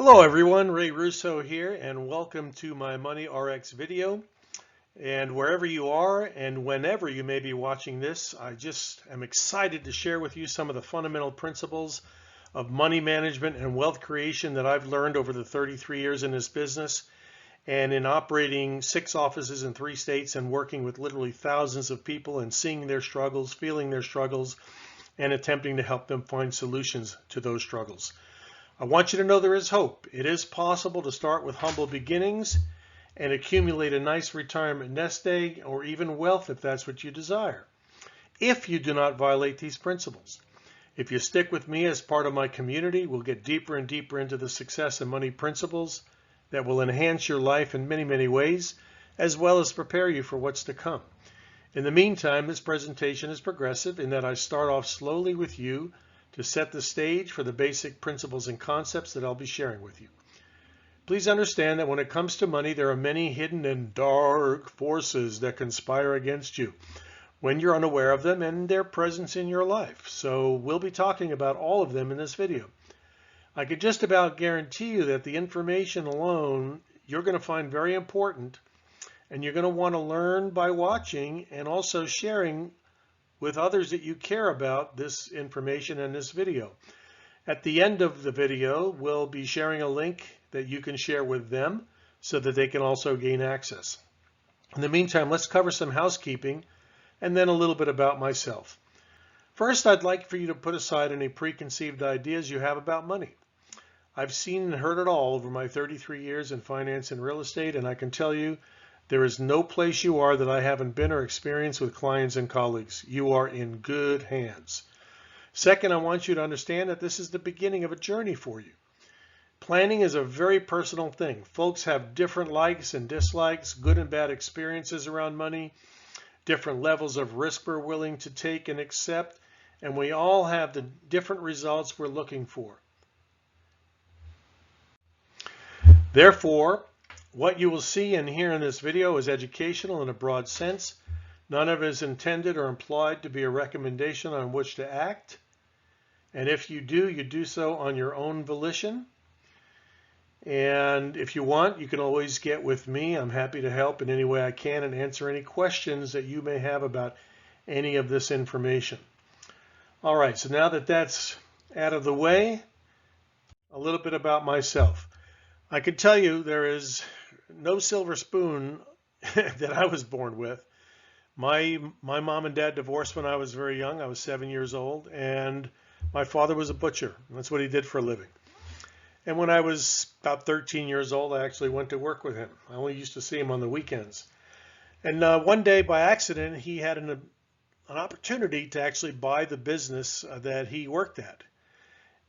Hello everyone, Ray Russo here, and welcome to my Money RX video. And wherever you are and whenever you may be watching this, I just am excited to share with you some of the fundamental principles of money management and wealth creation that I've learned over the 33 years in this business and in operating 6 offices in 3 states and working with literally thousands of people and seeing their struggles, feeling their struggles, and attempting to help them find solutions to those struggles. I want you to know there is hope. It is possible to start with humble beginnings and accumulate a nice retirement nest egg or even wealth if that's what you desire, if you do not violate these principles. If you stick with me as part of my community, we'll get deeper and deeper into the success and money principles that will enhance your life in many, many ways, as well as prepare you for what's to come. In the meantime, this presentation is progressive in that I start off slowly with you to set the stage for the basic principles and concepts that I'll be sharing with you. Please understand that when it comes to money, there are many hidden and dark forces that conspire against you when you're unaware of them and their presence in your life. So we'll be talking about all of them in this video. I could just about guarantee you that the information alone you're going to find very important, and you're going to want to learn by watching and also sharing with others that you care about this information and this video. At the end of the video, we'll be sharing a link that you can share with them so that they can also gain access. In the meantime, let's cover some housekeeping and then a little bit about myself. First, I'd like for you to put aside any preconceived ideas you have about money. I've seen and heard it all over my 33 years in finance and real estate, and I can tell you there is no place you are that I haven't been or experienced with clients and colleagues. You are in good hands. Second, I want you to understand that this is the beginning of a journey for you. Planning is a very personal thing. Folks have different likes and dislikes, good and bad experiences around money, different levels of risk we're willing to take and accept, and we all have the different results we're looking for. Therefore, what you will see and hear in this video is educational in a broad sense. None of it is intended or implied to be a recommendation on which to act. And if you do so on your own volition. And if you want, you can always get with me. I'm happy to help in any way I can and answer any questions that you may have about any of this information. All right, so now that that's out of the way, a little bit about myself. I can tell you there is no silver spoon that I was born with. My mom and dad divorced when I was very young. I was 7 years old, and my father was a butcher. That's what he did for a living. And when I was about 13 years old, I actually went to work with him. I only used to see him on the weekends. And one day, by accident, he had an opportunity to actually buy the business that he worked at.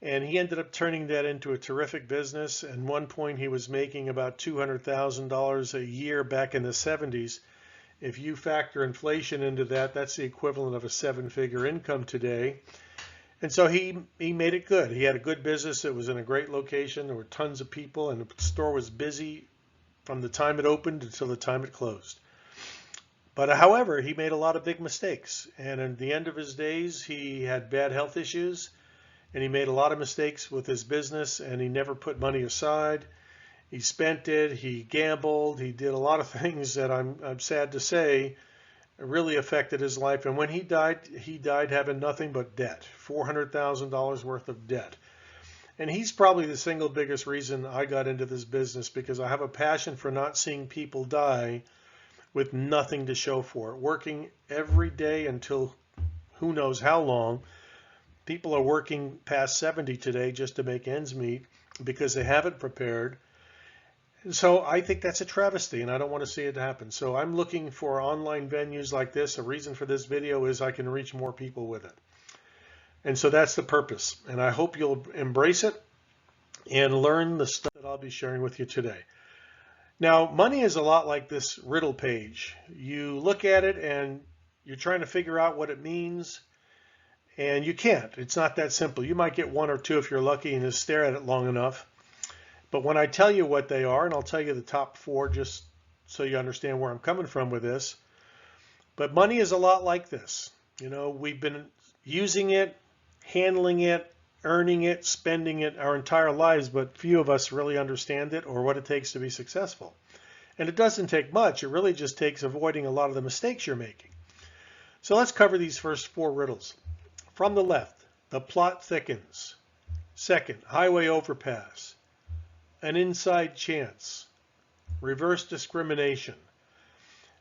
And he ended up turning that into a terrific business. At one point, he was making about $200,000 a year back in the 70s. If you factor inflation into that, that's the equivalent of a 7-figure income today. And so he made it good. He had a good business. It was in a great location. There were tons of people, and the store was busy from the time it opened until the time it closed. But however, he made a lot of big mistakes. And at the end of his days, he had bad health issues. And he made a lot of mistakes with his business, and he never put money aside. He spent it, he gambled, he did a lot of things that I'm sad to say really affected his life. And when he died having nothing but debt, $400,000 worth of debt. And he's probably the single biggest reason I got into this business, because I have a passion for not seeing people die with nothing to show for it. Working every day until who knows how long. People are working past 70 today just to make ends meet because they haven't prepared. And so I think that's a travesty, and I don't want to see it happen. So I'm looking for online venues like this. A reason for this video is I can reach more people with it. And so that's the purpose. And I hope you'll embrace it and learn the stuff that I'll be sharing with you today. Now, money is a lot like this riddle page. You look at it and you're trying to figure out what it means. And you can't. It's not that simple. You might get 1 or 2 if you're lucky and just stare at it long enough. But when I tell you what they are, and I'll tell you the top 4 just so you understand where I'm coming from with this. But money is a lot like this. You know, we've been using it, handling it, earning it, spending it our entire lives, but few of us really understand it or what it takes to be successful. And it doesn't take much. It really just takes avoiding a lot of the mistakes you're making. So let's cover these first 4 riddles. From the left, the plot thickens. Second, highway overpass. An inside chance. Reverse discrimination.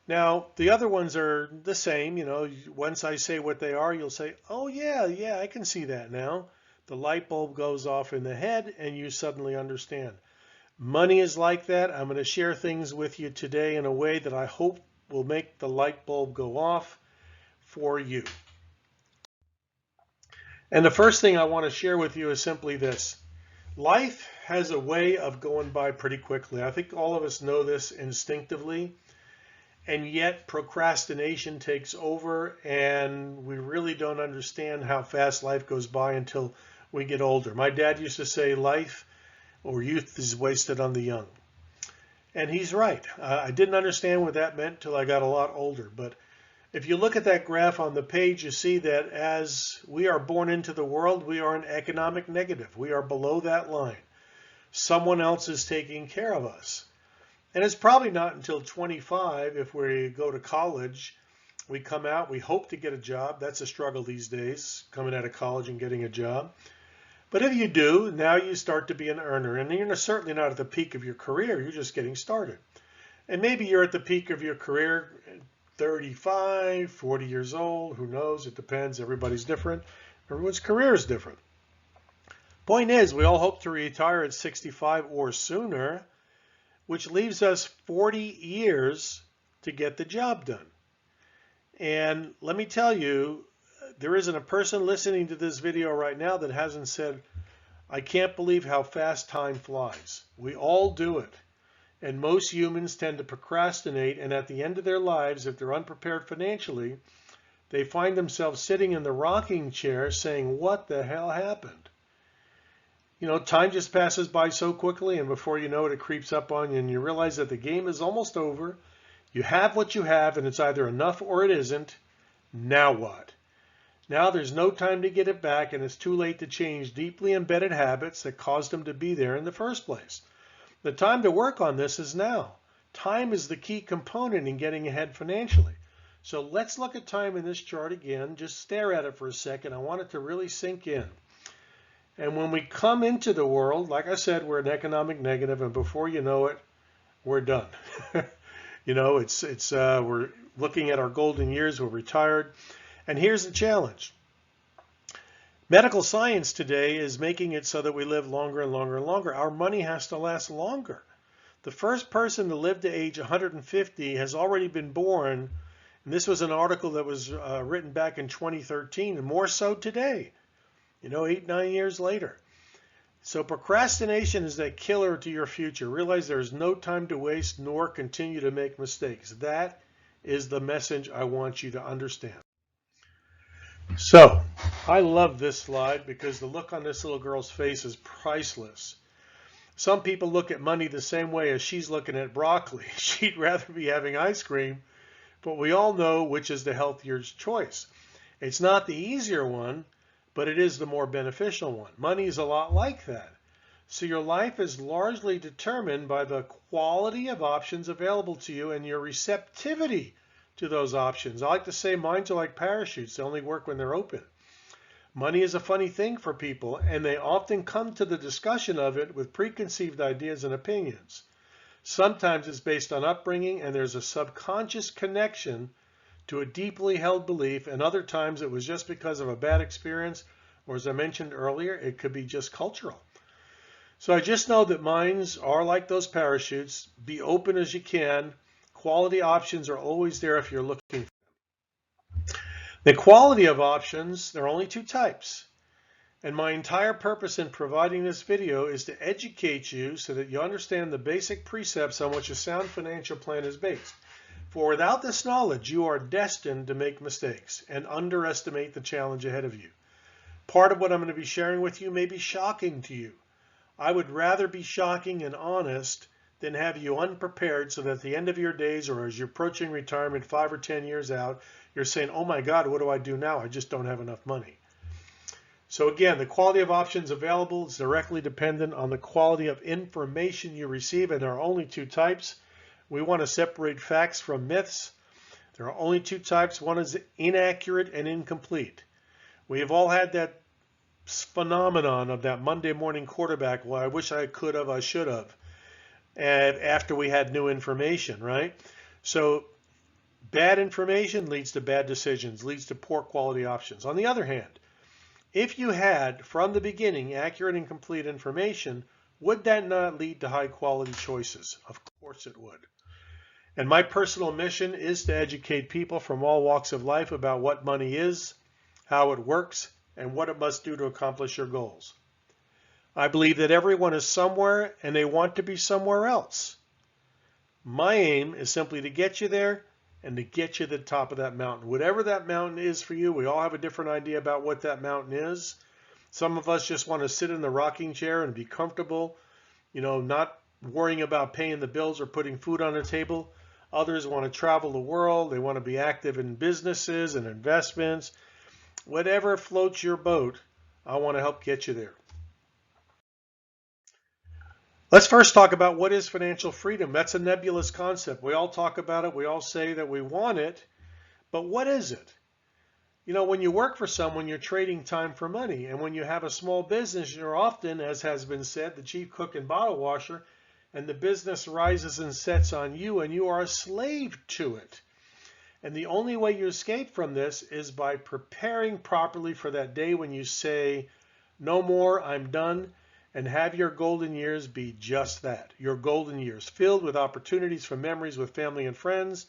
Now, the other ones are the same. You know, once I say what they are, you'll say, oh yeah, I can see that now. The light bulb goes off in the head and you suddenly understand. Money is like that. I'm going to share things with you today in a way that I hope will make the light bulb go off for you. And the first thing I want to share with you is simply this. Life has a way of going by pretty quickly. I think all of us know this instinctively, and yet procrastination takes over and we really don't understand how fast life goes by until we get older. My dad used to say life or youth is wasted on the young. And he's right. I didn't understand what that meant till I got a lot older. But if you look at that graph on the page, you see that as we are born into the world, we are an economic negative. We are below that line. Someone else is taking care of us. And it's probably not until 25, if we go to college, we come out, we hope to get a job. That's a struggle these days, coming out of college and getting a job. But if you do, now you start to be an earner. And you're certainly not at the peak of your career. You're just getting started. And maybe you're at the peak of your career, 35, 40 years old. Who knows? It depends. Everybody's different. Everyone's career is different. Point is, we all hope to retire at 65 or sooner, which leaves us 40 years to get the job done. And let me tell you, there isn't a person listening to this video right now that hasn't said, I can't believe how fast time flies. We all do it. And most humans tend to procrastinate, and at the end of their lives, if they're unprepared financially, they find themselves sitting in the rocking chair saying, what the hell happened? You know, time just passes by so quickly, and before you know it, it creeps up on you, and you realize that the game is almost over. You have what you have, and it's either enough or it isn't. Now what? Now there's no time to get it back, and it's too late to change deeply embedded habits that caused them to be there in the first place. The time to work on this is now. Time is the key component in getting ahead financially. So let's look at time in this chart again. Just stare at it for a second. I want it to really sink in. And when we come into the world, like I said, we're an economic negative, and before you know it, we're done. You know, we're looking at our golden years, we're retired. And here's the challenge. Medical science today is making it so that we live longer and longer and longer. Our money has to last longer. The first person to live to age 150 has already been born, and this was an article that was written back in 2013, and more so today, 8-9 years later. So procrastination is a killer to your future. Realize there's no time to waste nor continue to make mistakes. That is the message I want you to understand. So, I love this slide because the look on this little girl's face is priceless. Some people look at money the same way as she's looking at broccoli. She'd rather be having ice cream, but we all know which is the healthier choice. It's not the easier one, but it is the more beneficial one. Money is a lot like that. So your life is largely determined by the quality of options available to you and your receptivity to those options. I like to say minds are like parachutes. They only work when they're open. Money is a funny thing for people, and they often come to the discussion of it with preconceived ideas and opinions. Sometimes it's based on upbringing, and there's a subconscious connection to a deeply held belief, and other times it was just because of a bad experience, or as I mentioned earlier, it could be just cultural. So I just know that minds are like those parachutes. Be open as you can. Quality options are always there if you're looking for them. The quality of options, there are only 2 types. And my entire purpose in providing this video is to educate you so that you understand the basic precepts on which a sound financial plan is based. For without this knowledge, you are destined to make mistakes and underestimate the challenge ahead of you. Part of what I'm going to be sharing with you may be shocking to you. I would rather be shocking and honest than have you unprepared so that at the end of your days or as you're approaching retirement 5 or 10 years out, you're saying, oh my God, what do I do now? I just don't have enough money. So again, the quality of options available is directly dependent on the quality of information you receive, and there are only two types. We want to separate facts from myths. There are only two types. One is inaccurate and incomplete. We have all had that phenomenon of that Monday morning quarterback, well, I wish I could have, I should have, and after we had new information, right? So bad information leads to bad decisions, leads to poor quality options. On the other hand, if you had from the beginning accurate and complete information, would that not lead to high quality choices? Of course it would. And my personal mission is to educate people from all walks of life about what money is, how it works, and what it must do to accomplish your goals. I believe that everyone is somewhere and they want to be somewhere else. My aim is simply to get you there and to get you to the top of that mountain. Whatever that mountain is for you, we all have a different idea about what that mountain is. Some of us just want to sit in the rocking chair and be comfortable, not worrying about paying the bills or putting food on the table. Others want to travel the world. They want to be active in businesses and investments. Whatever floats your boat, I want to help get you there. Let's first talk about what is financial freedom. That's a nebulous concept. We all talk about it. We all say that we want it. But what is it? When you work for someone, you're trading time for money. And when you have a small business, you're often, as has been said, the chief cook and bottle washer. And the business rises and sets on you, and you are a slave to it. And the only way you escape from this is by preparing properly for that day when you say, no more, I'm done, and have your golden years be just that, your golden years, filled with opportunities for memories with family and friends,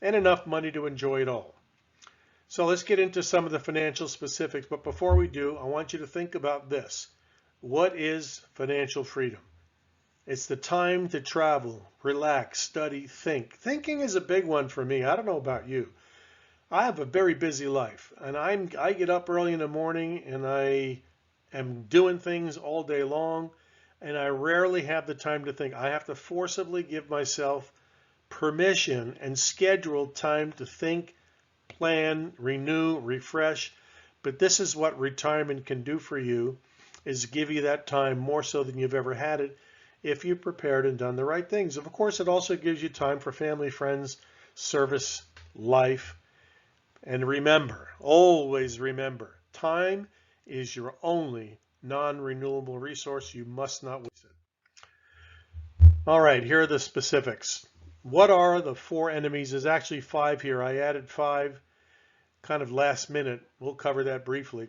and enough money to enjoy it all. So let's get into some of the financial specifics, but before we do, I want you to think about this. What is financial freedom? It's the time to travel, relax, study, think. Thinking is a big one for me. I don't know about you. I have a very busy life, and I get up early in the morning and I am doing things all day long, and I rarely have the time to think. I have to forcibly give myself permission and schedule time to think, plan, renew, refresh. But this is what retirement can do for you, is give you that time more so than you've ever had it, if you prepared and done the right things. Of course, it also gives you time for family, friends, service, life. And remember, always remember, time is your only non-renewable resource. You must not waste it. All right, here are the specifics. What are the four enemies? There's actually 5 here. I added 5 kind of last minute. We'll cover that briefly.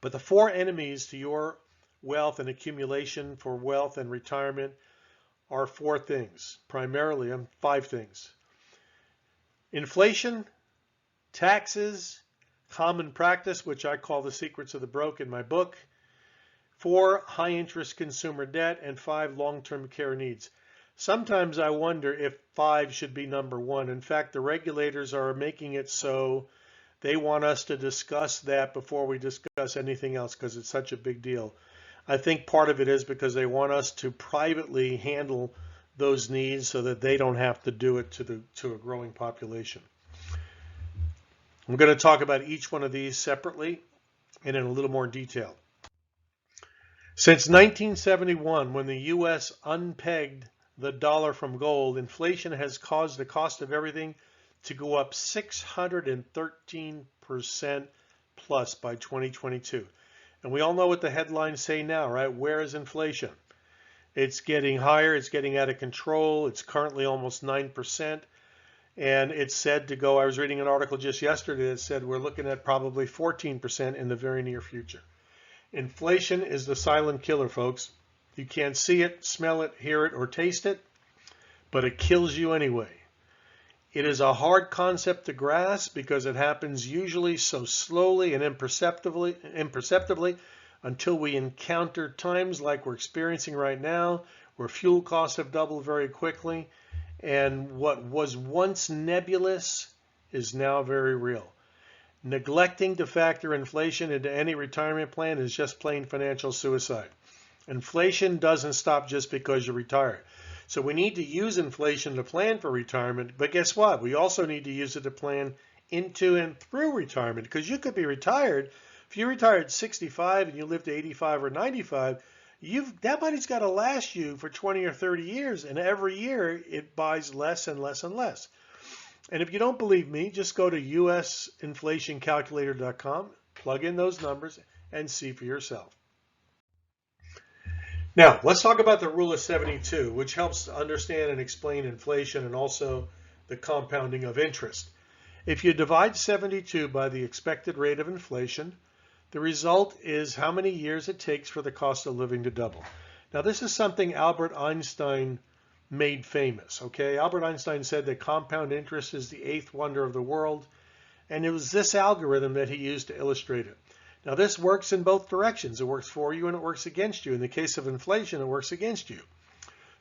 But the 4 enemies to your wealth and accumulation for wealth and retirement are 4 things, primarily 5 things. Inflation, taxes, common practice, which I call the secrets of the broke in my book, 4, high interest consumer debt, and 5, long-term care needs. Sometimes I wonder if 5 should be number 1. In fact, the regulators are making it so they want us to discuss that before we discuss anything else because it's such a big deal. I think part of it is because they want us to privately handle those needs so that they don't have to do it to a growing population. I'm going to talk about each one of these separately and in a little more detail. Since 1971, when the U.S. unpegged the dollar from gold, inflation has caused the cost of everything to go up 613% plus by 2022. And we all know what the headlines say now, right? Where is inflation? It's getting higher. It's getting out of control. It's currently almost 9%. And it's said to go, I was reading an article just yesterday that said we're looking at probably 14% in the very near future. Inflation is the silent killer, folks. You can't see it, smell it, hear it, or taste it, but it kills you anyway. It is a hard concept to grasp because it happens usually so slowly and imperceptibly until we encounter times like we're experiencing right now, where fuel costs have doubled very quickly, and what was once nebulous is now very real. Neglecting to factor inflation into any retirement plan is just plain financial suicide. Inflation doesn't stop just because you're retired. So we need to use inflation to plan for retirement, but guess what? We also need to use it to plan into and through retirement, because you could be retired If you retire at 65 and you live to 85 or 95, that money's got to last you for 20 or 30 years, and every year it buys less and less and less. And if you don't believe me, just go to usinflationcalculator.com, plug in those numbers, and see for yourself. Now, let's talk about the rule of 72, which helps to understand and explain inflation and also the compounding of interest. If you divide 72 by the expected rate of inflation, the result is how many years it takes for the cost of living to double. Now, this is something Albert Einstein made famous, okay? Albert Einstein said that compound interest is the eighth wonder of the world, and it was this algorithm that he used to illustrate it. Now, this works in both directions. It works for you and it works against you. In the case of inflation, it works against you.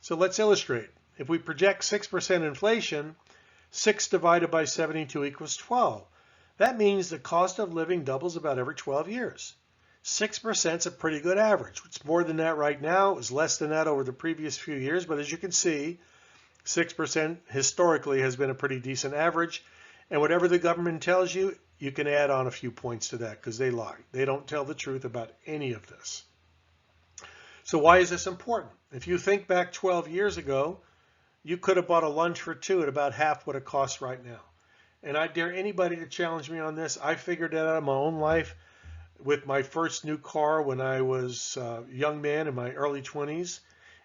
So let's illustrate. If we project 6% inflation, 6 divided by 72 equals 12. That means the cost of living doubles about every 12 years. 6% is a pretty good average. It's more than that right now. It was less than that over the previous few years. But as you can see, 6% historically has been a pretty decent average. And whatever the government tells you, you can add on a few points to that because they lie. They don't tell the truth about any of this. So why is this important? If you think back 12 years ago, you could have bought a lunch for two at about half what it costs right now. And I dare anybody to challenge me on this. I figured that out in my own life with my first new car when I was a young man in my early 20s.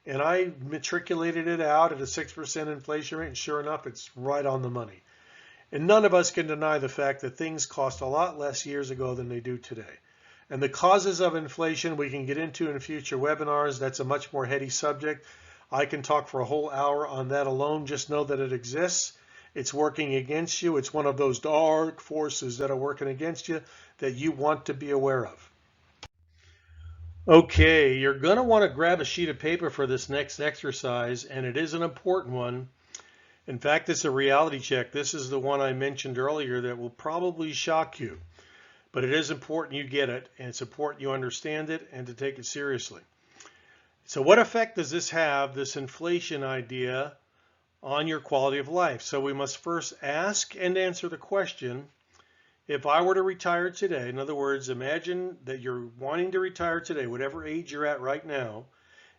And I matriculated it out at a 6% inflation rate, and sure enough, it's right on the money. And none of us can deny the fact that things cost a lot less years ago than they do today. And the causes of inflation we can get into in future webinars. That's a much more heady subject. I can talk for a whole hour on that alone. Just know that it exists. It's working against you. It's one of those dark forces that are working against you that you want to be aware of. Okay, you're going to want to grab a sheet of paper for this next exercise, and it is an important one. In fact, it's a reality check. This is the one I mentioned earlier that will probably shock you. But it is important you get it, and it's important you understand it and to take it seriously. So what effect does this have, this inflation idea, on your quality of life? So we must first ask and answer the question, if I were to retire today, in other words, imagine that you're wanting to retire today, whatever age you're at right now,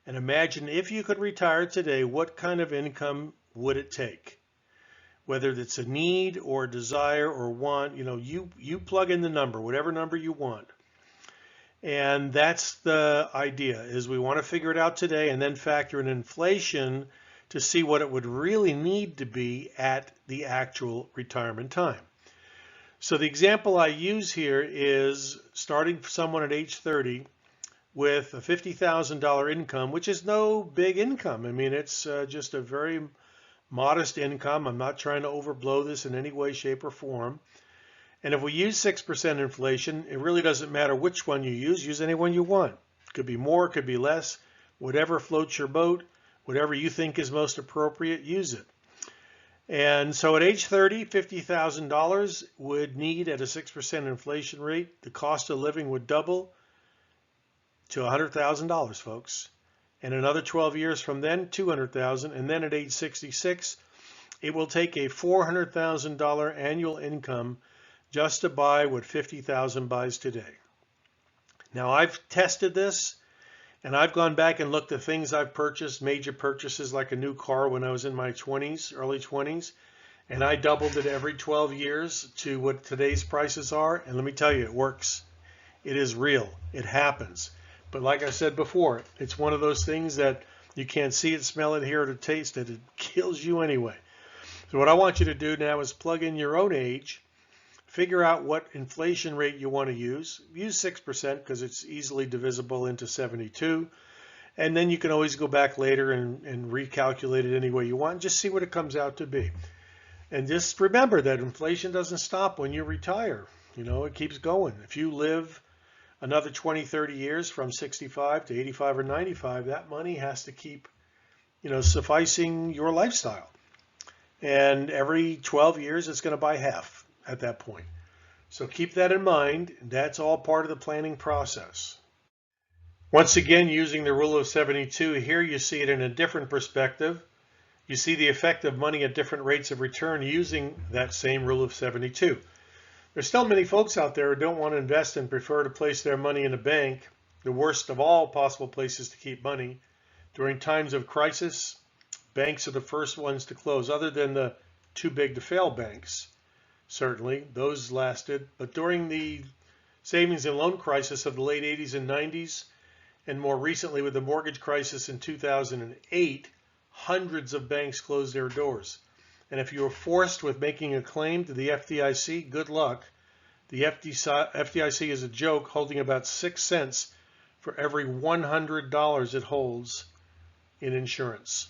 and imagine if you could retire today, what kind of income would it take? Whether it's a need or a desire or want, you plug in the number, whatever number you want. And that's the idea, is we want to figure it out today and then factor in inflation to see what it would really need to be at the actual retirement time. So the example I use here is starting someone at age 30 with a $50,000 income, which is no big income. I mean, it's just a very modest income. I'm not trying to overblow this in any way, shape, or form. And if we use 6% inflation, it really doesn't matter which one you use any one you want. It could be more, it could be less, whatever floats your boat, whatever you think is most appropriate, use it. And so at age 30, $50,000 would need at a 6% inflation rate. The cost of living would double to $100,000, folks. And another 12 years from then, $200,000. And then at age 66, it will take a $400,000 annual income just to buy what $50,000 buys today. Now, I've tested this, and I've gone back and looked at things I've purchased, major purchases like a new car when I was in my 20s, early 20s, and I doubled it every 12 years to what today's prices are. And let me tell you, it works. It is real. It happens. But like I said before, it's one of those things that you can't see it, smell it, hear it, or taste it. It kills you anyway. So what I want you to do now is plug in your own age, figure out what inflation rate you want to use. Use 6% because it's easily divisible into 72. And then you can always go back later and recalculate it any way you want and just see what it comes out to be. And just remember that inflation doesn't stop when you retire. It keeps going. If you live another 20, 30 years from 65 to 85 or 95, that money has to keep, sufficing your lifestyle. And every 12 years, it's going to buy half at that point. So keep that in mind. That's all part of the planning process. Once again, using the rule of 72, here you see it in a different perspective. You see the effect of money at different rates of return using that same rule of 72. There's still many folks out there who don't want to invest and prefer to place their money in a bank, the worst of all possible places to keep money. During times of crisis, banks are the first ones to close, other than the too big to fail banks. Certainly, those lasted. But during the savings and loan crisis of the late 80s and 90s, and more recently with the mortgage crisis in 2008, hundreds of banks closed their doors. And if you were forced with making a claim to the FDIC, good luck. The FDIC is a joke, holding about 6 cents for every $100 it holds in insurance.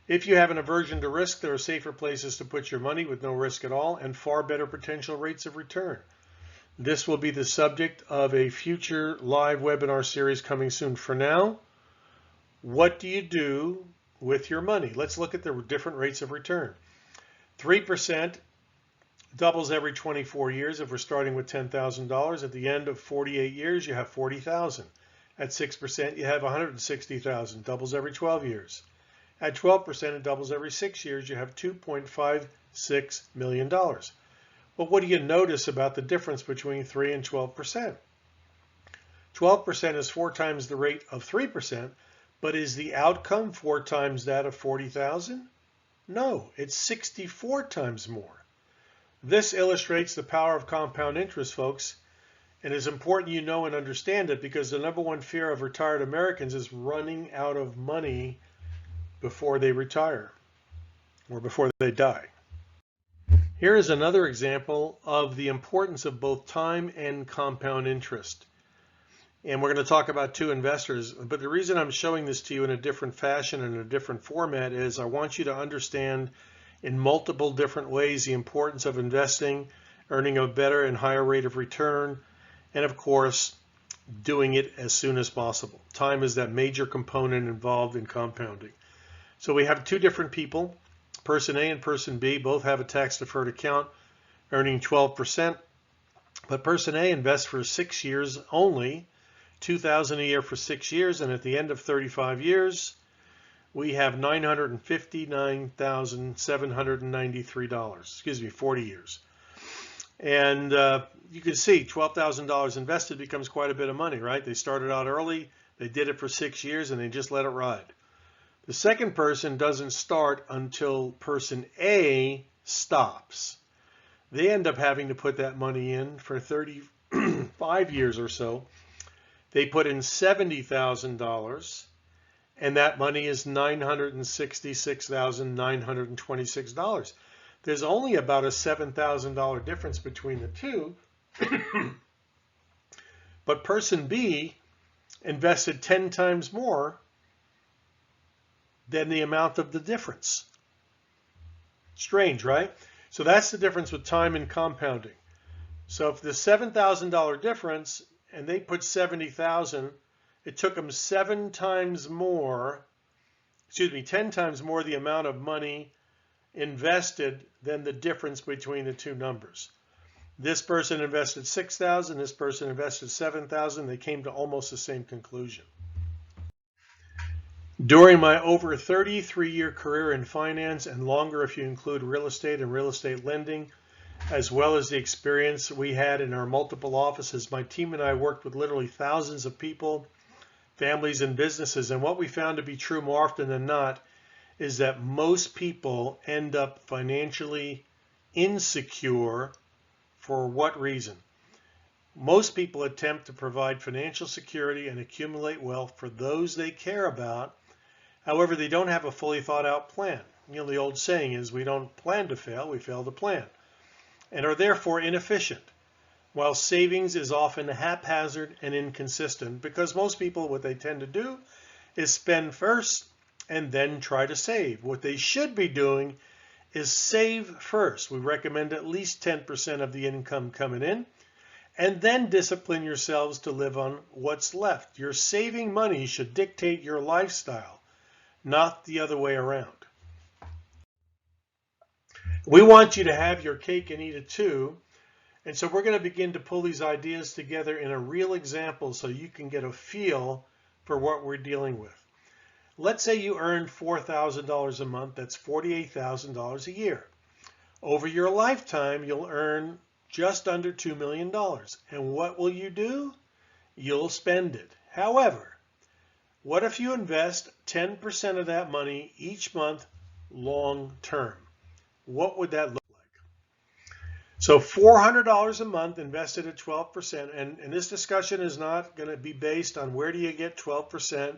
If you have an aversion to risk, there are safer places to put your money with no risk at all and far better potential rates of return. This will be the subject of a future live webinar series coming soon. For now, what do you do with your money? Let's look at the different rates of return. 3% doubles every 24 years if we're starting with $10,000. At the end of 48 years, you have $40,000. At 6%, you have $160,000, doubles every 12 years. At 12%, it doubles every 6 years. You have $2.56 million. Well, what do you notice about the difference between 3 and 12%? 12% is 4 times the rate of 3%, but is the outcome 4 times that of 40,000? No, it's 64 times more. This illustrates the power of compound interest, folks, and it's important you know and understand it, because the number one fear of retired Americans is running out of money before they retire or before they die. Here is another example of the importance of both time and compound interest. And we're going to talk about two investors, but the reason I'm showing this to you in a different fashion and a different format is I want you to understand in multiple different ways the importance of investing, earning a better and higher rate of return, and of course, doing it as soon as possible. Time is that major component involved in compounding. So we have two different people, person A and person B, both have a tax-deferred account earning 12%, but person A invests for 6 years only, $2,000 a year for 6 years, and at the end of 35 years, we have $959,793, 40 years. And you can see $12,000 invested becomes quite a bit of money, right? They started out early, they did it for 6 years, and they just let it ride. The second person doesn't start until person A stops. They end up having to put that money in for 35 years or so. They put in $70,000, and that money is $966,926. There's only about a $7,000 difference between the two, but person B invested 10 times more than the amount of the difference. Strange, right? So that's the difference with time and compounding. So if the $7,000 difference, and they put 70,000, it took them 10 times more the amount of money invested than the difference between the two numbers. This person invested 6,000, this person invested 7,000. They came to almost the same conclusion. During my over 33-year career in finance, and longer if you include real estate and real estate lending, as well as the experience we had in our multiple offices, my team and I worked with literally thousands of people, families, and businesses. And what we found to be true more often than not is that most people end up financially insecure. For what reason? Most people attempt to provide financial security and accumulate wealth for those they care about. However, they don't have a fully thought out plan. You know, the old saying is, we don't plan to fail, we fail to plan, and are therefore inefficient. While savings is often haphazard and inconsistent, because most people, what they tend to do is spend first and then try to save. What they should be doing is save first. We recommend at least 10% of the income coming in, and then discipline yourselves to live on what's left. Your saving money should dictate your lifestyle, not the other way around. We want you to have your cake and eat it too. And so we're going to begin to pull these ideas together in a real example so you can get a feel for what we're dealing with. Let's say you earned $4,000 a month. That's $48,000 a year. Over your lifetime, you'll earn just under $2 million. And what will you do? You'll spend it. However, what if you invest 10% of that money each month long term? What would that look like? So $400 a month invested at 12%, and this discussion is not going to be based on where do you get 12%.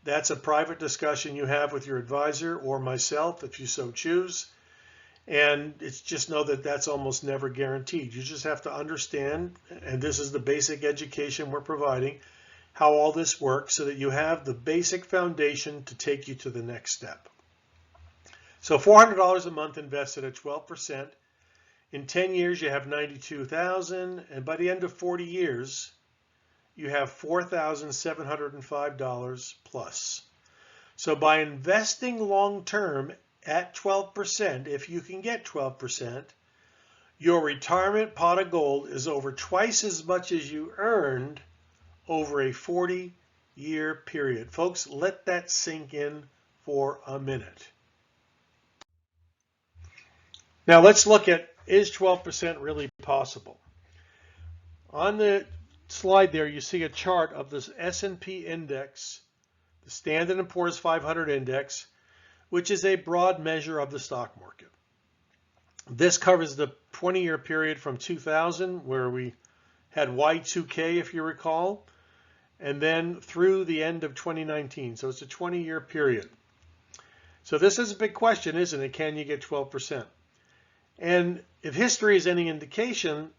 That's a private discussion you have with your advisor or myself if you so choose. And it's just know that that's almost never guaranteed. You just have to understand, and this is the basic education we're providing, how all this works so that you have the basic foundation to take you to the next step. So $400 a month invested at 12%. In 10 years, you have $92,000, and by the end of 40 years, you have $4,705 plus. So by investing long term at 12%, if you can get 12%, your retirement pot of gold is over twice as much as you earned over a 40-year period. Folks, let that sink in for a minute. Now let's look at, is 12% really possible? On the slide there, you see a chart of this S&P index, the Standard & Poor's 500 index, which is a broad measure of the stock market. This covers the 20-year period from 2000, where we had Y2K, if you recall, and then through the end of 2019. So it's a 20-year period. So this is a big question, isn't it? Can you get 12%? And if history is any indication,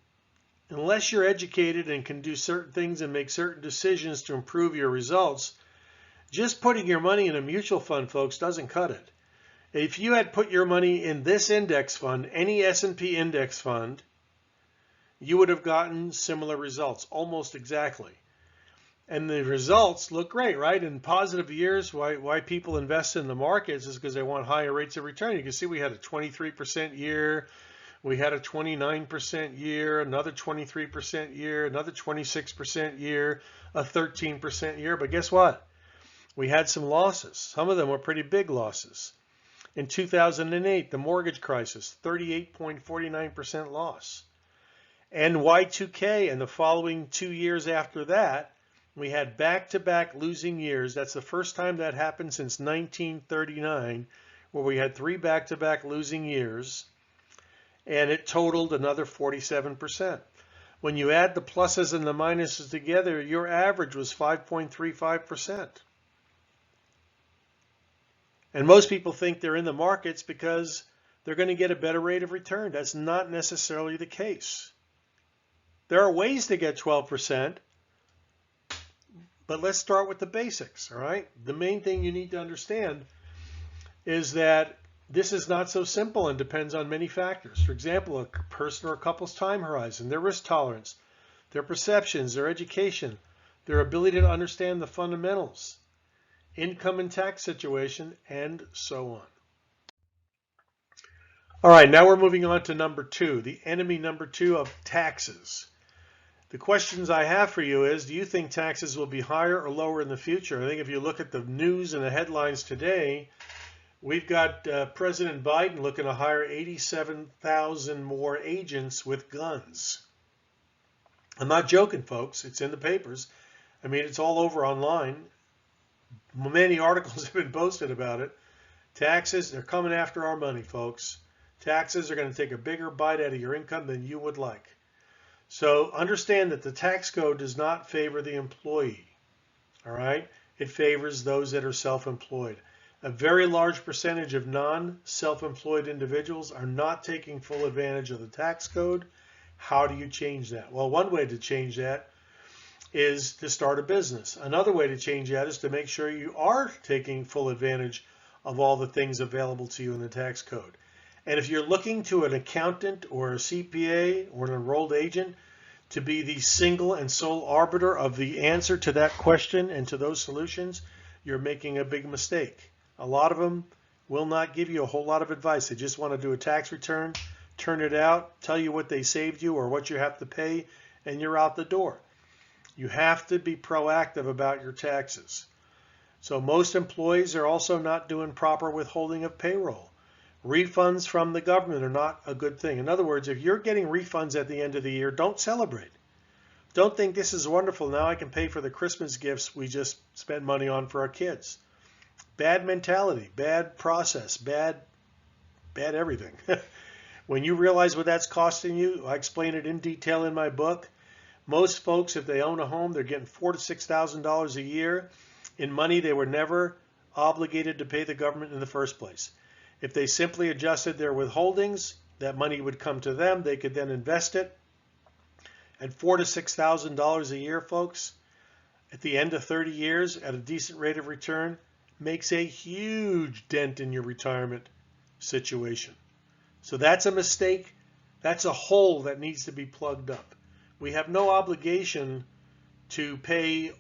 unless you're educated and can do certain things and make certain decisions to improve your results, just putting your money in a mutual fund, folks, doesn't cut it. If you had put your money in this index fund, any S&P index fund, you would have gotten similar results, almost exactly. And the results look great, right? In positive years, why people invest in the markets is because they want higher rates of return. You can see we had a 23% year, we had a 29% year, another 23% year, another 26% year, a 13% year. But guess what? We had some losses. Some of them were pretty big losses. In 2008, the mortgage crisis, 38.49% loss. And Y2K and the following 2 years after that, we had back-to-back losing years. That's the first time that happened since 1939, where we had 3 back-to-back losing years, and it totaled another 47%. When you add the pluses and the minuses together, your average was 5.35%. And most people think they're in the markets because they're going to get a better rate of return. That's not necessarily the case. There are ways to get 12%, but let's start with the basics, all right? The main thing you need to understand is that this is not so simple and depends on many factors. For example, a person or a couple's time horizon, their risk tolerance, their perceptions, their education, their ability to understand the fundamentals, income and tax situation, and so on. All right, now we're moving on to number 2, the enemy number 2 of taxes. The questions I have for you is, do you think taxes will be higher or lower in the future? I think if you look at the news and the headlines today, we've got President Biden looking to hire 87,000 more agents with guns. I'm not joking, folks. It's in the papers. I mean, it's all over online. Many articles have been posted about it. Taxes, they're coming after our money, folks. Taxes are going to take a bigger bite out of your income than you would like. So understand that the tax code does not favor the employee, all right? It favors those that are self-employed. A very large percentage of non-self-employed individuals are not taking full advantage of the tax code. How do you change that? Well, one way to change that is to start a business. Another way to change that is to make sure you are taking full advantage of all the things available to you in the tax code. And if you're looking to an accountant or a CPA or an enrolled agent to be the single and sole arbiter of the answer to that question and to those solutions, you're making a big mistake. A lot of them will not give you a whole lot of advice. They just want to do a tax return, turn it out, tell you what they saved you or what you have to pay, and you're out the door. You have to be proactive about your taxes. So most employees are also not doing proper withholding of payroll. Refunds from the government are not a good thing. In other words, if you're getting refunds at the end of the year, don't celebrate. Don't think this is wonderful. Now I can pay for the Christmas gifts we just spent money on for our kids. Bad mentality, bad process, bad everything. When you realize what that's costing you, I explain it in detail in my book. Most folks, if they own a home, they're getting $4,000 to $6,000 a year in money they were never obligated to pay the government in the first place. If they simply adjusted their withholdings, that money would come to them. They could then invest it. At $4,000 to $6,000 a year, folks, at the end of 30 years at a decent rate of return, makes a huge dent in your retirement situation. So that's a mistake. That's a hole that needs to be plugged up. We have no obligation to pay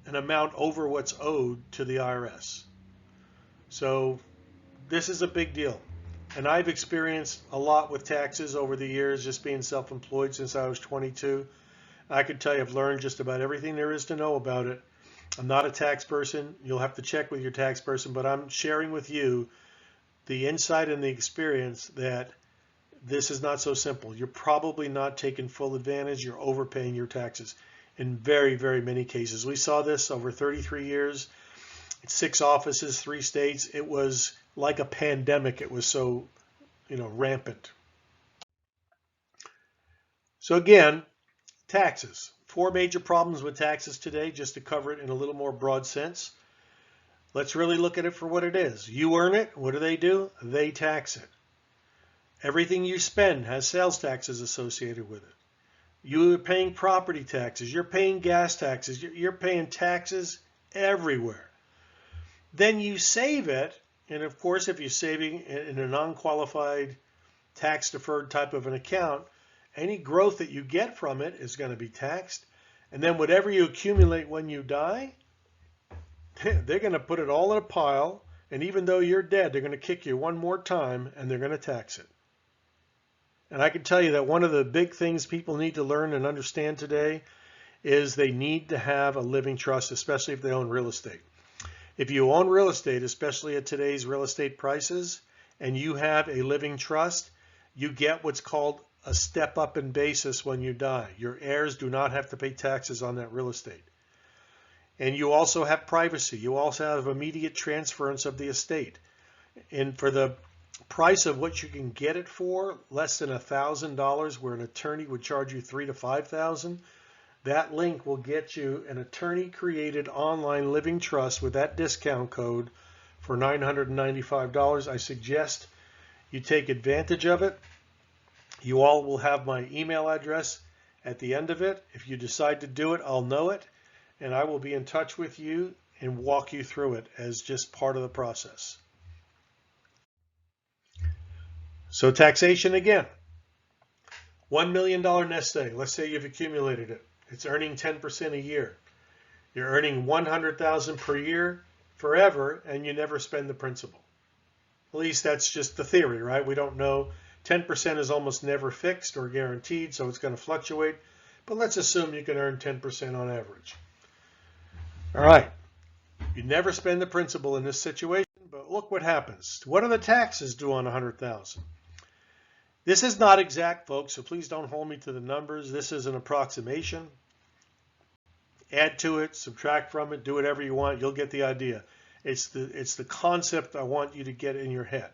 an amount over what's owed to the IRS. So this is a big deal. And I've experienced a lot with taxes over the years, just being self-employed since I was 22. I can tell you I've learned just about everything there is to know about it. I'm not a tax person. You'll have to check with your tax person, but I'm sharing with you the insight and the experience that this is not so simple. You're probably not taking full advantage. You're overpaying your taxes in very, very many cases. We saw this over 33 years, 6 offices, 3 states. It was like a pandemic. It was so, rampant. So again, taxes. 4 major problems with taxes today, just to cover it in a little more broad sense. Let's really look at it for what it is. You earn it. What do? They tax it. Everything you spend has sales taxes associated with it. You're paying property taxes. You're paying gas taxes. You're paying taxes everywhere. Then you save it. And of course, if you're saving in a non-qualified tax-deferred type of an account, any growth that you get from it is going to be taxed. And then whatever you accumulate when you die, they're going to put it all in a pile. And even though you're dead, they're going to kick you one more time and they're going to tax it. And I can tell you that one of the big things people need to learn and understand today is they need to have a living trust, especially if they own real estate. If you own real estate, especially at today's real estate prices, and you have a living trust, you get what's called a step up in basis when you die. Your heirs do not have to pay taxes on that real estate. And you also have privacy. You also have immediate transference of the estate. And for the price of what you can get it for, less than $1,000, where an attorney would charge you $3,000 to $5,000, that link will get you an attorney-created online living trust with that discount code for $995. I suggest you take advantage of it. You all will have my email address at the end of it. If you decide to do it, I'll know it, and I will be in touch with you and walk you through it as just part of the process. So taxation again. $1 million nest egg. Let's say you've accumulated it. It's earning 10% a year. You're earning $100,000 per year forever, and you never spend the principal. At least that's just the theory, right? We don't know. 10% is almost never fixed or guaranteed, so it's going to fluctuate. But let's assume you can earn 10% on average. All right. You never spend the principal in this situation, but look what happens. What are the taxes due on $100,000? This is not exact, folks, so please don't hold me to the numbers. This is an approximation. Add to it, subtract from it, do whatever you want. You'll get the idea. It's the concept I want you to get in your head.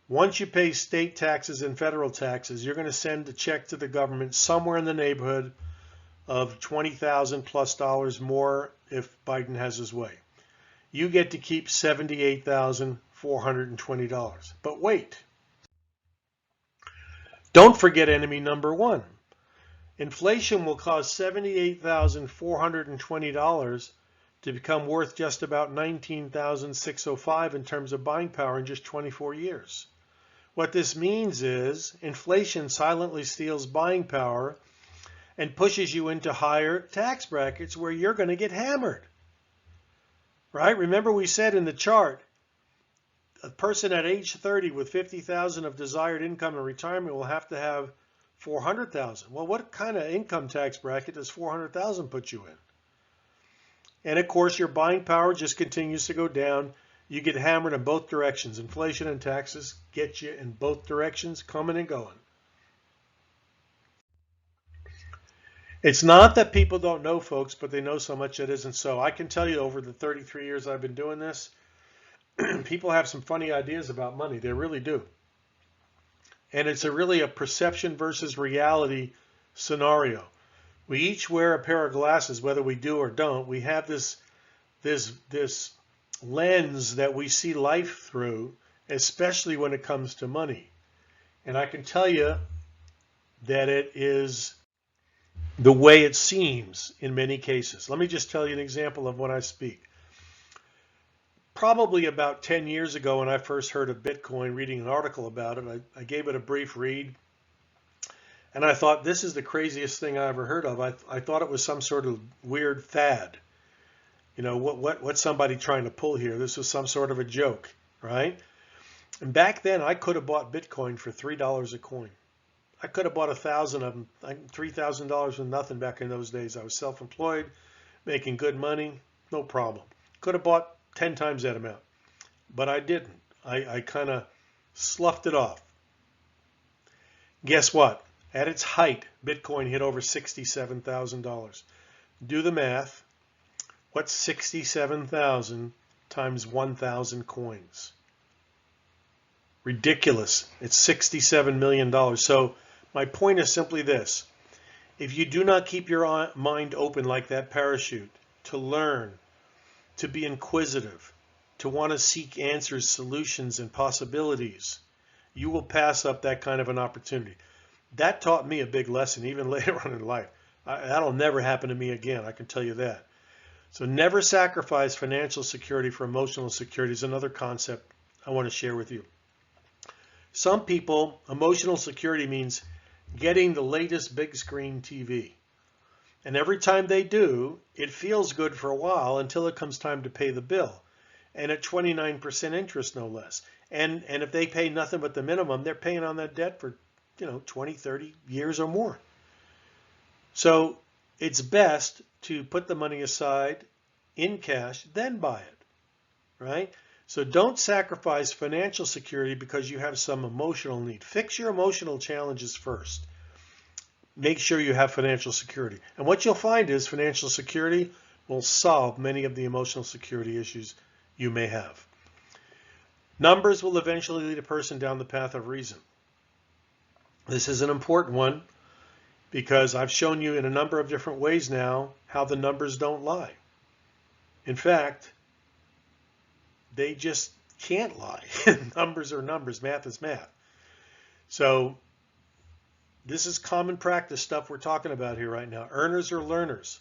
Once you pay state taxes and federal taxes, you're going to send a check to the government somewhere in the neighborhood of $20,000 plus more if Biden has his way. You get to keep $78,420. But wait. Don't forget enemy number one. Inflation will cause $78,420 to become worth just about $19,605 in terms of buying power in just 24 years. What this means is inflation silently steals buying power and pushes you into higher tax brackets where you're going to get hammered. Right? Remember we said in the chart, a person at age 30 with $50,000 of desired income in retirement will have to have $400,000. Well, what kind of income tax bracket does $400,000 put you in? And of course, your buying power just continues to go down. you get hammered in both directions. Inflation and taxes get you in both directions, coming and going. It's not that people don't know, folks, but they know so much that isn't so. I can tell you over the 33 years I've been doing this, people have some funny ideas about money. They really do. And it's really a perception versus reality scenario. We each wear a pair of glasses, whether we do or don't. We have this lens that we see life through, especially when it comes to money. And I can tell you that it is the way it seems in many cases. Let me just tell you an example of when I speak. Probably about 10 years ago when I first heard of Bitcoin, reading an article about it, I gave it a brief read. And I thought, this is the craziest thing I ever heard of. I thought it was some sort of weird fad. You know, what's somebody trying to pull here? This was some sort of a joke, right? And back then, I could have bought Bitcoin for $3 a coin. I could have bought 1,000 of them, $3,000 was nothing back in those days. I was self-employed, making good money, no problem. Could have bought 10 times that amount, but I didn't. I kind of sloughed it off. Guess what? At its height, Bitcoin hit over $67,000. Do the math. What's 67,000 times 1,000 coins? Ridiculous. It's $67 million. So my point is simply this. If you do not keep your mind open like that parachute to learn, to be inquisitive, to want to seek answers, solutions, and possibilities, you will pass up that kind of an opportunity. That taught me a big lesson, even later on in life. That'll never happen to me again, I can tell you that. So never sacrifice financial security for emotional security is another concept I want to share with you. Some people, emotional security means getting the latest big screen TV. And every time they do, it feels good for a while until it comes time to pay the bill. And at 29% interest, no less. And if they pay nothing but the minimum, they're paying on that debt for 20, 30 years or more. So it's best to put the money aside in cash, then buy it, right? So don't sacrifice financial security because you have some emotional need. Fix your emotional challenges first. Make sure you have financial security. And what you'll find is financial security will solve many of the emotional security issues you may have. Numbers will eventually lead a person down the path of reason. This is an important one because I've shown you in a number of different ways now how the numbers don't lie. In fact, they just can't lie. Numbers are numbers, math is math. So this is common practice stuff we're talking about here right now. Earners are learners.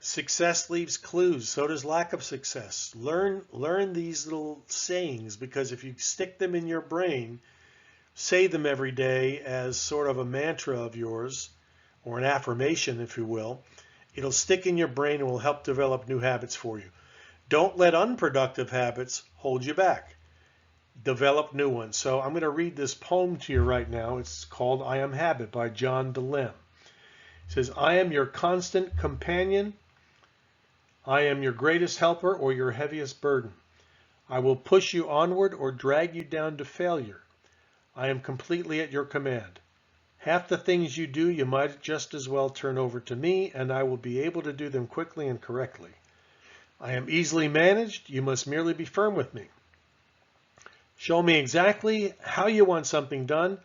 Success leaves clues, so does lack of success. Learn these little sayings, because if you stick them in your brain, say them every day as sort of a mantra of yours, or an affirmation, if you will, it'll stick in your brain and will help develop new habits for you. Don't let unproductive habits hold you back. Develop new ones. So I'm going to read this poem to you right now. It's called I Am Habit by John DeLem. It says, I am your constant companion. I am your greatest helper or your heaviest burden. I will push you onward or drag you down to failure. I am completely at your command. Half the things you do, you might just as well turn over to me, and I will be able to do them quickly and correctly. I am easily managed. You must merely be firm with me. Show me exactly how you want something done,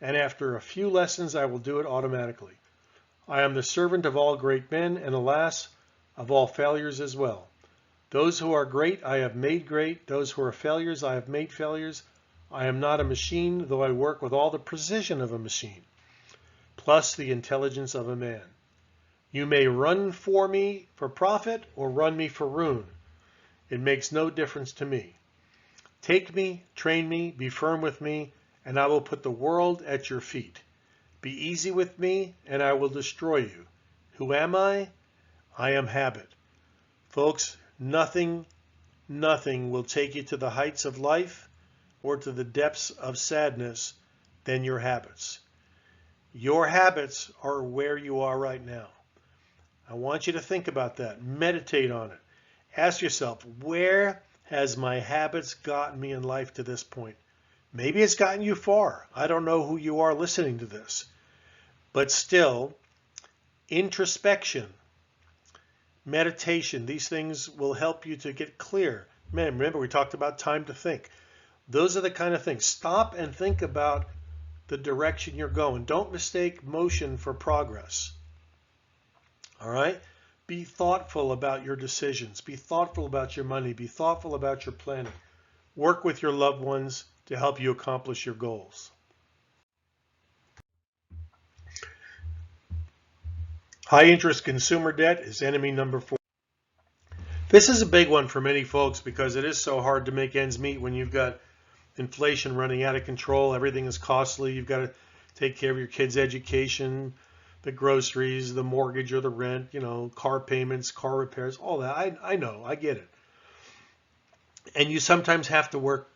and after a few lessons, I will do it automatically. I am the servant of all great men, and alas, of all failures as well. Those who are great, I have made great. Those who are failures, I have made failures. I am not a machine, though I work with all the precision of a machine, plus the intelligence of a man. You may run for me for profit or run me for ruin. It makes no difference to me. Take me, train me, be firm with me, and I will put the world at your feet. Be easy with me, and I will destroy you. Who am I? I am habit. Folks, nothing will take you to the heights of life or to the depths of sadness than your habits. Your habits are where you are right now. I want you to think about that. Meditate on it. Ask yourself, where has my habits gotten me in life to this point? Maybe it's gotten you far. I don't know who you are listening to this. But still, introspection, meditation, these things will help you to get clear. Man, remember we talked about time to think. Those are the kind of things. Stop and think about the direction you're going. Don't mistake motion for progress. All right? Be thoughtful about your decisions. Be thoughtful about your money. Be thoughtful about your planning. Work with your loved ones to help you accomplish your goals. High interest consumer debt is enemy number 4. This is a big one for many folks because it is so hard to make ends meet when you've got inflation running out of control. Everything is costly. You've got to take care of your kids' education, the groceries, the mortgage or the rent, car payments, car repairs, all that. I know, I get it. And you sometimes have to work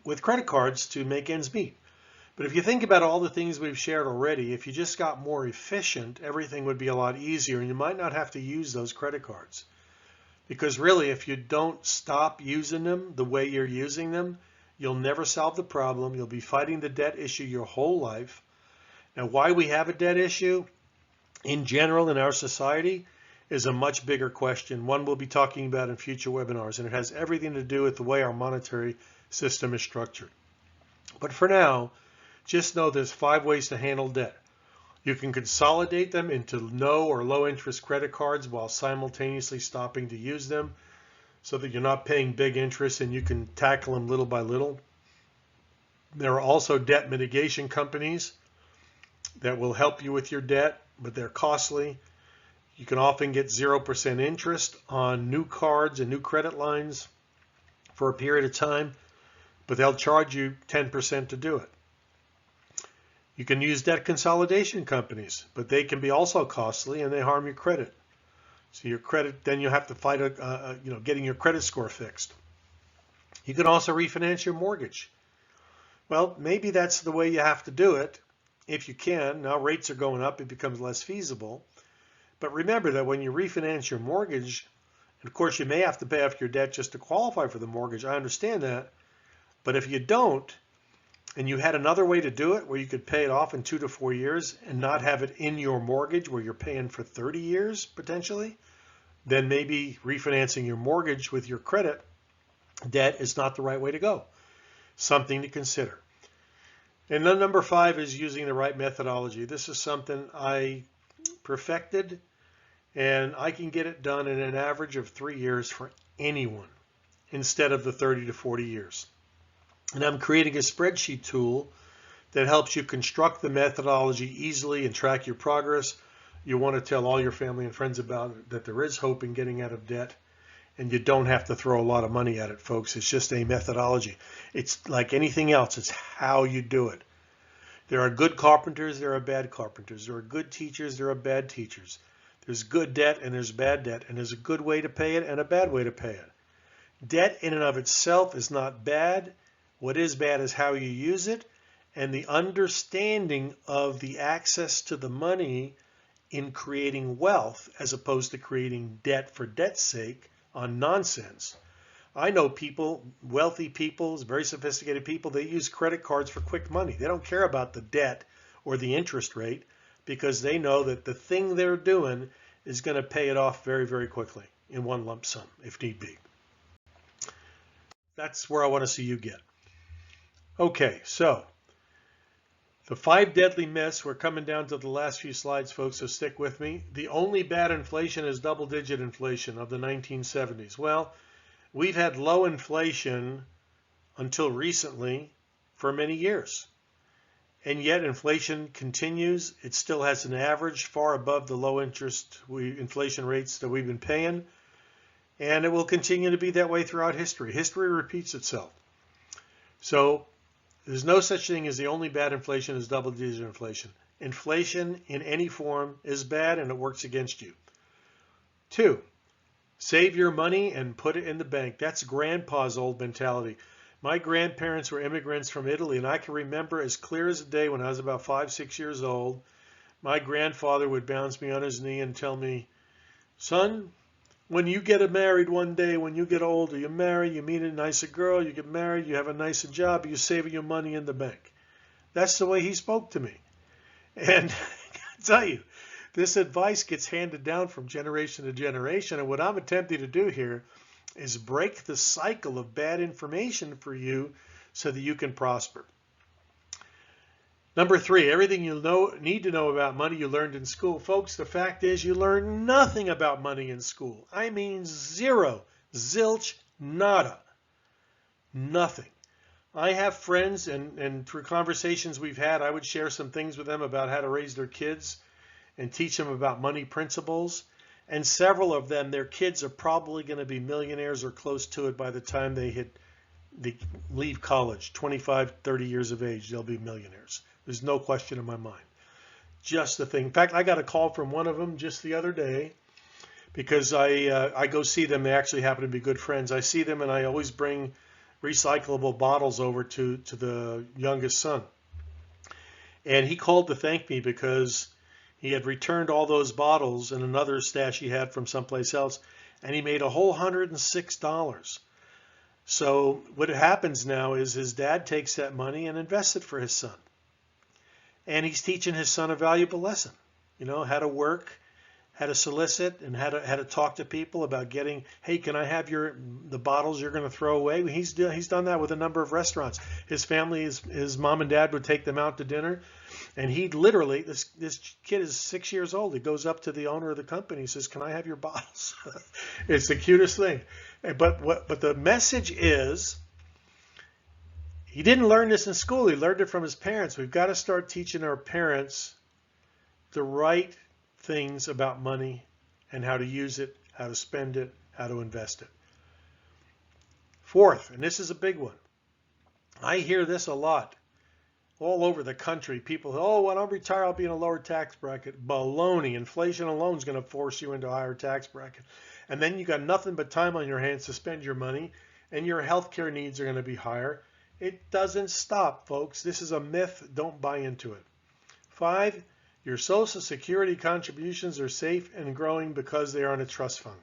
with credit cards to make ends meet. But if you think about all the things we've shared already, if you just got more efficient, everything would be a lot easier and you might not have to use those credit cards. Because really, if you don't stop using them the way you're using them, you'll never solve the problem. You'll be fighting the debt issue your whole life. Now, why we have a debt issue in general in our society is a much bigger question. One we'll be talking about in future webinars, and it has everything to do with the way our monetary system is structured. But for now, just know there's 5 ways to handle debt. You can consolidate them into no or low interest credit cards while simultaneously stopping to use them so that you're not paying big interest and you can tackle them little by little. There are also debt mitigation companies that will help you with your debt, but they're costly. You can often get 0% interest on new cards and new credit lines for a period of time, but they'll charge you 10% to do it. You can use debt consolidation companies, but they can be also costly and they harm your credit. So your credit, then you have to fight getting your credit score fixed. You can also refinance your mortgage. Well, maybe that's the way you have to do it if you can. Now rates are going up, it becomes less feasible. But remember that when you refinance your mortgage, and of course you may have to pay off your debt just to qualify for the mortgage, I understand that. But if you don't, and you had another way to do it where you could pay it off in 2 to 4 years and not have it in your mortgage where you're paying for 30 years potentially, then maybe refinancing your mortgage with your credit debt is not the right way to go. Something to consider. And then number 5 is using the right methodology. This is something I perfected, and I can get it done in an average of 3 years for anyone instead of the 30 to 40 years. And I'm creating a spreadsheet tool that helps you construct the methodology easily and track your progress. You want to tell all your family and friends about it, that there is hope in getting out of debt, and you don't have to throw a lot of money at it, folks. It's just a methodology. It's like anything else. It's how you do it. There are good carpenters, there are bad carpenters. There are good teachers, there are bad teachers. There's good debt and there's bad debt, and there's a good way to pay it and a bad way to pay it. Debt in and of itself is not bad. What is bad is how you use it and the understanding of the access to the money in creating wealth as opposed to creating debt for debt's sake on nonsense. I know people, wealthy people, very sophisticated people, they use credit cards for quick money. They don't care about the debt or the interest rate because they know that the thing they're doing is going to pay it off very, very quickly in one lump sum if need be. That's where I want to see you get. Okay, so the 5 deadly myths, we're coming down to the last few slides, folks, so stick with me. The only bad inflation is double-digit inflation of the 1970s. Well, we've had low inflation until recently for many years. And yet inflation continues. It still has an average far above the low interest inflation rates that we've been paying. And it will continue to be that way throughout history. History repeats itself. So there's no such thing as the only bad inflation is double-digit inflation. Inflation in any form is bad and it works against you. 2, save your money and put it in the bank. That's grandpa's old mentality. My grandparents were immigrants from Italy, and I can remember as clear as a day when I was about 5, 6 years old, my grandfather would bounce me on his knee and tell me, son, When you get married one day, when you get older, you marry, you meet a nicer girl, you get married, you have a nicer job, you're saving your money in the bank. That's the way he spoke to me. And I tell you, this advice gets handed down from generation to generation. And what I'm attempting to do here is break the cycle of bad information for you so that you can prosper. Number 3, everything you need to know about money you learned in school. Folks, the fact is you learned nothing about money in school. I mean zero, zilch, nada, nothing. I have friends, and through conversations we've had, I would share some things with them about how to raise their kids and teach them about money principles. And several of them, their kids are probably going to be millionaires or close to it by the time they leave college. 25, 30 years of age, they'll be millionaires. There's no question in my mind. Just the thing. In fact, I got a call from one of them just the other day because I go see them. They actually happen to be good friends. I see them and I always bring recyclable bottles over to the youngest son. And he called to thank me because he had returned all those bottles and another stash he had from someplace else, and he made a whole $106. So what happens now is his dad takes that money and invests it for his son. And he's teaching his son a valuable lesson, you know, how to work, how to solicit, and how to talk to people about getting, hey, can I have the bottles you're going to throw away? He's done that with a number of restaurants. His family, his mom and dad would take them out to dinner, and he'd literally, this kid is 6 years old. He goes up to the owner of the company and says, can I have your bottles? It's the cutest thing. But the message is, he didn't learn this in school. He learned it from his parents. We've got to start teaching our parents the right things about money and how to use it, how to spend it, how to invest it. 4th, and this is a big one. I hear this a lot all over the country. People, oh, when I'm retired, I'll be in a lower tax bracket. Baloney. Inflation alone is going to force you into a higher tax bracket. And then you got nothing but time on your hands to spend your money, and your health care needs are going to be higher. It doesn't stop, folks. This is a myth. Don't buy into it. 5, your Social Security contributions are safe and growing because they are in a trust fund.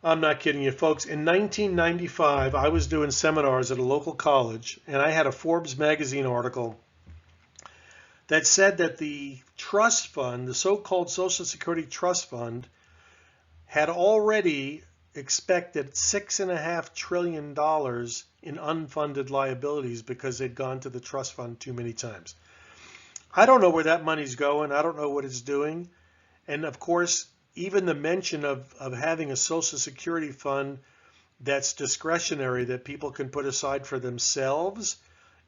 I'm not kidding you, folks. In 1995, I was doing seminars at a local college, and I had a Forbes magazine article that said that the trust fund, the so-called Social Security Trust Fund, had already expected $6.5 trillion in unfunded liabilities because they'd gone to the trust fund too many times. I don't know where that money's going. I don't know what it's doing. And of course, even the mention of having a Social Security fund that's discretionary, that people can put aside for themselves,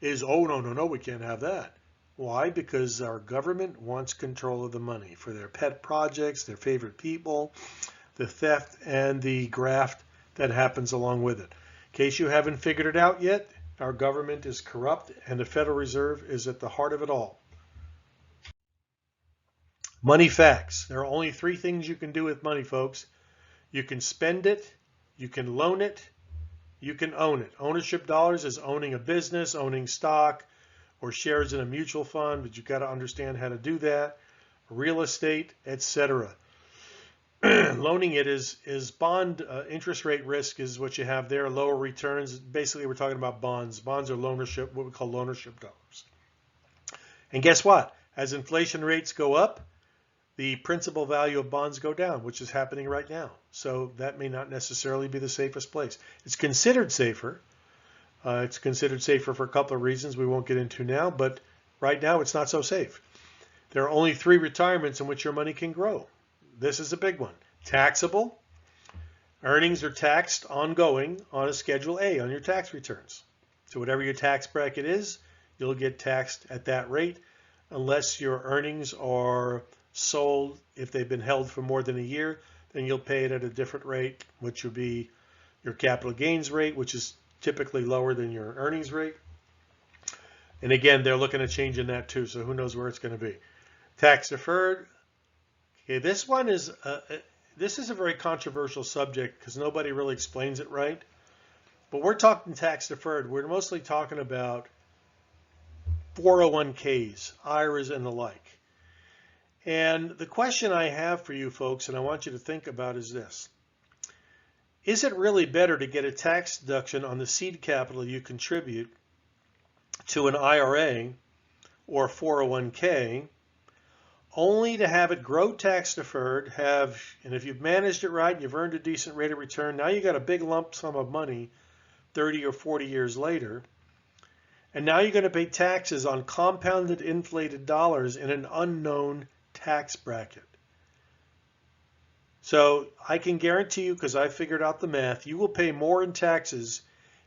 is, oh, no, we can't have that. Why? Because our government wants control of the money for their pet projects, their favorite people, the theft, and the graft that happens along with it. In case you haven't figured it out yet, our government is corrupt, and the Federal Reserve is at the heart of it all. Money facts. There are only 3 things you can do with money, folks. You can spend it, you can loan it, you can own it. Ownership dollars is owning a business, owning stock, or shares in a mutual fund, but you've got to understand how to do that. Real estate, etc. Loaning it is bond interest rate risk is what you have there, lower returns. Basically, we're talking about bonds. Bonds are loanership, what we call loanership dollars. And guess what? As inflation rates go up, the principal value of bonds go down, which is happening right now. So that may not necessarily be the safest place. It's considered safer. It's considered safer for a couple of reasons we won't get into now, but right now it's not so safe. There are only 3 retirements in which your money can grow. This is a big one. Taxable. Earnings are taxed ongoing on a Schedule A on your tax returns. So whatever your tax bracket is, you'll get taxed at that rate unless your earnings are sold. If they've been held for more than a year, then you'll pay it at a different rate, which would be your capital gains rate, which is typically lower than your earnings rate. And again, they're looking at changing that too, so who knows where it's going to be. Tax deferred. Okay, this is a very controversial subject because nobody really explains it right. But we're talking tax deferred. We're mostly talking about 401ks, IRAs, and the like. And the question I have for you folks, and I want you to think about, is this. Is it really better to get a tax deduction on the seed capital you contribute to an IRA or 401k, only to have it grow tax deferred, and if you've managed it right, you've earned a decent rate of return, now you got a big lump sum of money 30 or 40 years later, and now you're going to pay taxes on compounded inflated dollars in an unknown tax bracket. So I can guarantee you, because I figured out the math, you will pay more in taxes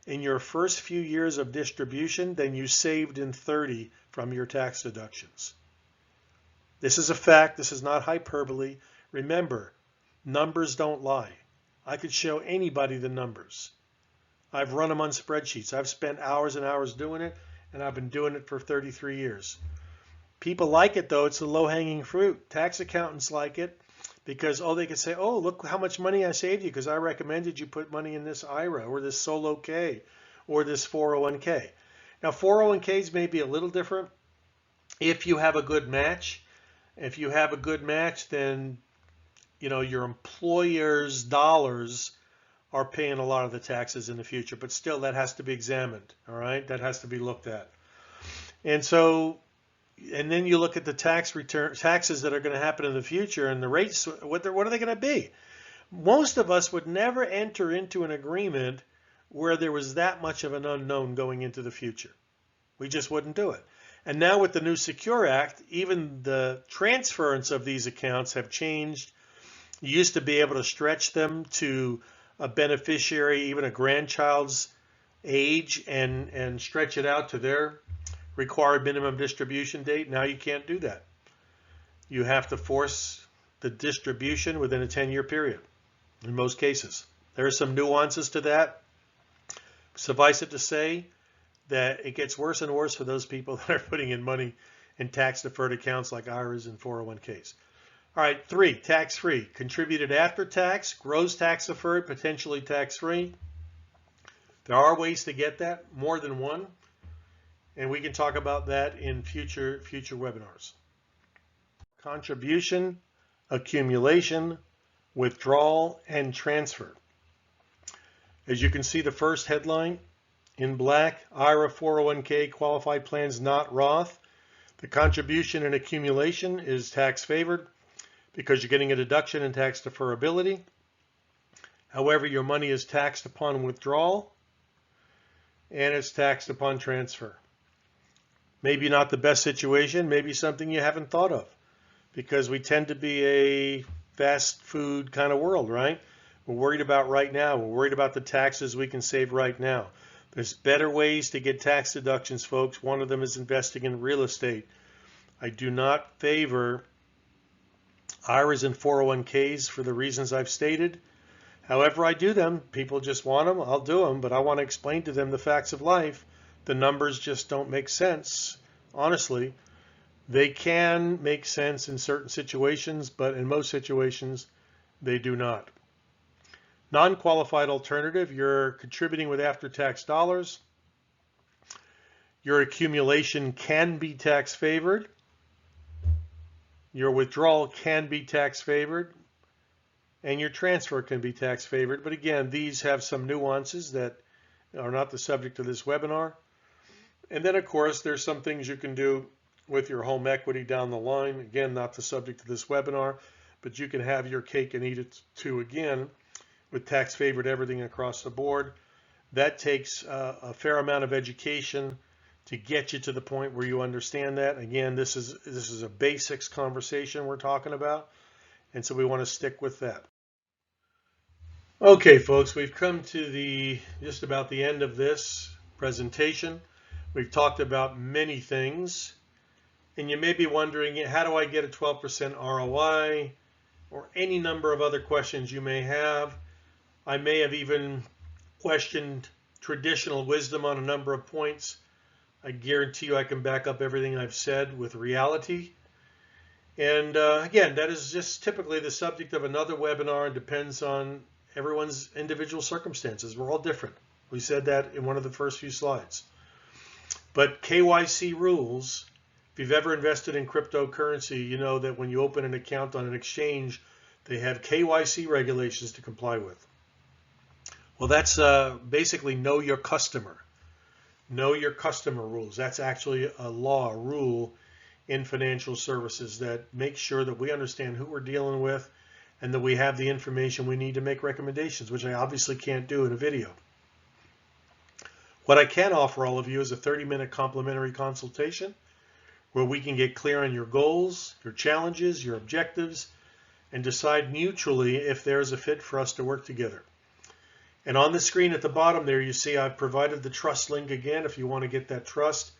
in your first few years of distribution than you saved in 30 from your tax deductions. This is a fact. This is not hyperbole. Remember, numbers don't lie. I could show anybody the numbers. I've run them on spreadsheets. I've spent hours and hours doing it, and I've been doing it for 33 years. People like it, though. It's the low-hanging fruit. Tax accountants like it because, they can say, oh, look how much money I saved you because I recommended you put money in this IRA or this Solo K or this 401k. Now, 401ks may be a little different if you have a good match. If you have a good match, then your employer's dollars are paying a lot of the taxes in the future, but still that has to be examined. All right, that has to be looked at. And then you look at the taxes that are going to happen in the future, and the rates. What are they going to be? Most of us would never enter into an agreement where there was that much of an unknown going into the future. We just wouldn't do it. And now with the new Secure Act, even the transference of these accounts have changed. You used to be able to stretch them to a beneficiary, even a grandchild's age, and stretch it out to their required minimum distribution date. Now you can't do that. You have to force the distribution within a 10-year period in most cases. There are some nuances to that. Suffice it to say that it gets worse and worse for those people that are putting in money in tax-deferred accounts like IRAs and 401ks. All right, 3, tax-free. Contributed after tax, grows tax-deferred, potentially tax-free. There are ways to get that, more than one, and we can talk about that in future webinars. Contribution, accumulation, withdrawal, and transfer. As you can see, the first headline in black, IRA 401k qualified plans not Roth. The contribution and accumulation is tax favored because you're getting a deduction in tax deferability. However, your money is taxed upon withdrawal and it's taxed upon transfer. Maybe not the best situation, maybe something you haven't thought of, because we tend to be a fast food kind of world, right? We're worried about right now. We're worried about the taxes we can save right now. There's better ways to get tax deductions, folks. One of them is investing in real estate. I do not favor IRAs and 401ks for the reasons I've stated. However, I do them. People just want them. I'll do them, but I want to explain to them the facts of life. The numbers just don't make sense. Honestly, they can make sense in certain situations, but in most situations, they do not. Non-qualified alternative, you're contributing with after-tax dollars. Your accumulation can be tax favored. Your withdrawal can be tax favored. And your transfer can be tax favored. But again, these have some nuances that are not the subject of this webinar. And then, of course, there's some things you can do with your home equity down the line. Again, not the subject of this webinar, but you can have your cake and eat it too, again, with tax favored everything across the board. That takes a fair amount of education to get you to the point where you understand that. Again, this is a basics conversation we're talking about, and so we want to stick with that. Okay, folks, we've come to just about the end of this presentation. We've talked about many things, and you may be wondering, how do I get a 12% ROI, or any number of other questions you may have. I may have even questioned traditional wisdom on a number of points. I guarantee you I can back up everything I've said with reality. And again, that is just typically the subject of another webinar. It depends on everyone's individual circumstances. We're all different. We said that in one of the first few slides. But KYC rules If you've ever invested in cryptocurrency, you know that when you open an account on an exchange, they have KYC regulations to comply with. Well, that's basically know your customer. Know your customer rules. That's actually a law, a rule in financial services that makes sure that we understand who we're dealing with and that we have the information we need to make recommendations, which I obviously can't do in a video. What I can offer all of you is a 30-minute complimentary consultation where we can get clear on your goals, your challenges, your objectives, and decide mutually if there's a fit for us to work together. And on the screen at the bottom there, you see I've provided the trust link again. If you want to get that trust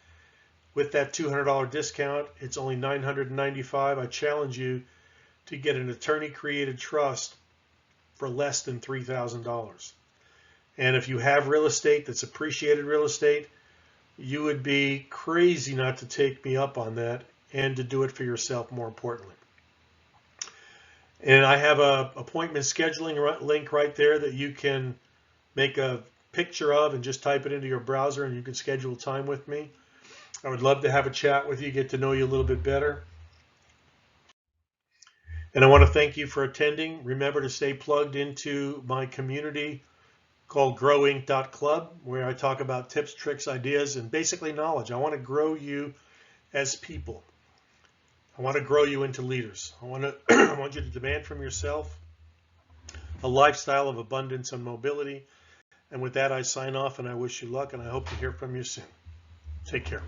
with that $200 discount, it's only $995. I challenge you to get an attorney-created trust for less than $3,000. And if you have real estate that's appreciated real estate, you would be crazy not to take me up on that and to do it for yourself, more importantly. And I have a appointment scheduling link right there that you can make a picture of and just type it into your browser and you can schedule time with me. I would love to have a chat with you, get to know you a little bit better. And I want to thank you for attending. Remember to stay plugged into my community called growinc.club, where I talk about tips, tricks, ideas, and basically knowledge. I want to grow you as people. I want to grow you into leaders. I want you to demand from yourself a lifestyle of abundance and mobility. And with that, I sign off and I wish you luck and I hope to hear from you soon. Take care.